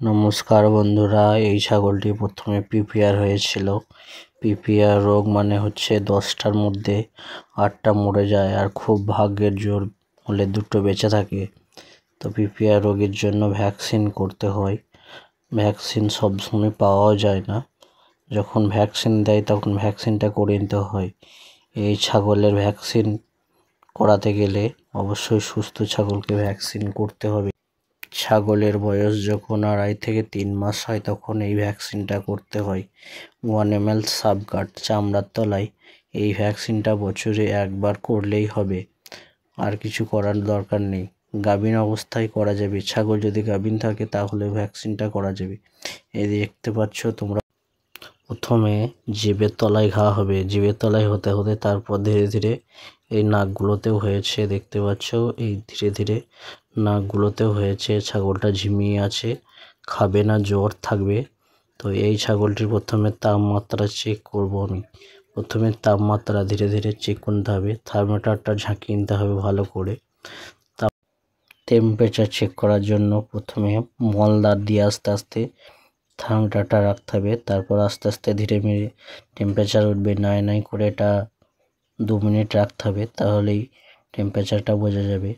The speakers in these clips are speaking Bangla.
নমস্কার বন্ধুরা, এই ছাগলটি প্রথমে পিপিআর হয়েছিল। পিপিআর রোগ মানে হচ্ছে 10টার মধ্যে 8টা মরে যায়, আর খুব ভাগ্যের জোর হলে 2টো বেঁচে থাকে। তো পিপিআর রোগের জন্য ভ্যাকসিন করতে হয়। ভ্যাকসিন সবসময় পাওয়াও যায় না, যখন ভ্যাকসিন দেয় তখন ভ্যাকসিনটা করে নিতে হয়। এই ছাগলের ভ্যাকসিন করাতে গেলে অবশ্যই সুস্থ ছাগলকে ভ্যাকসিন করতে হবে। ছাগলের বয়স যখন 2.5 থেকে 3 মাস হয় তখন এই ভ্যাকসিনটা করতে হয়। 1 ml সাবকাট চামড়ার তলায় এই ভ্যাকসিনটা বছরে একবার করলেই হবে, আর কিছু করার দরকার নেই। গাভীন অবস্থায় করা যাবে, ছাগল যদি গাভীন থাকে তাহলে ভ্যাকসিনটা করা যাবে। এই দেখতে পাচ্ছ তোমরা, প্রথমে জিভের তলায় ঘা হবে, জিভের তলায় হতে হতে তারপর ধীরে ধীরে এই নাকগুলোতেও হয়েছে, দেখতে পাচ্ছ এই ধীরে ধীরে নাকগুলোতেও হয়েছে। ছাগলটা ঝিমিয়ে আছে, খাবে না, জ্বর থাকবে। তো এই ছাগলটির প্রথমে তাপমাত্রা চেক করব আমি। প্রথমে তাপমাত্রা ধীরে ধীরে চেক করতে হবে, থার্মোমিটারটা ঝাঁকিয়ে নিতে হবে ভালো করে। টেম্পারেচার চেক করার জন্য প্রথমে মলদার দিয়ে আস্তে আস্তে থার্মোমিটারটা রাখতে হবে, তারপর আস্তে আস্তে ধীরে ধীরে টেম্পারেচার উঠবে। নাই নাই করে এটা 2 মিনিট রাখতে হবে, তাহলেই টেম্পারেচারটা বোঝা যাবে।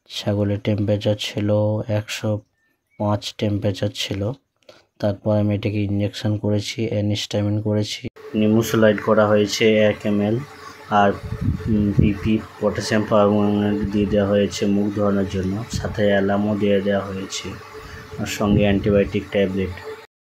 ছাগলের টেম্পারেচার ছিল 105 টেম্পারেচার ছিল। তারপর আমি এটাকে ইঞ্জেকশন করেছি, অ্যানিস্টামিন করেছি, নিমোসোলাইড করা হয়েছে 1 ml, আর পিপি পটাশিয়াম পারম্যাঙ্গানেট দিয়ে দেওয়া হয়েছে মুখ ধোয়ানোর জন্য, সাথে অ্যালামও দিয়ে দেওয়া হয়েছে, আর সঙ্গে অ্যান্টিবায়োটিক ট্যাবলেট।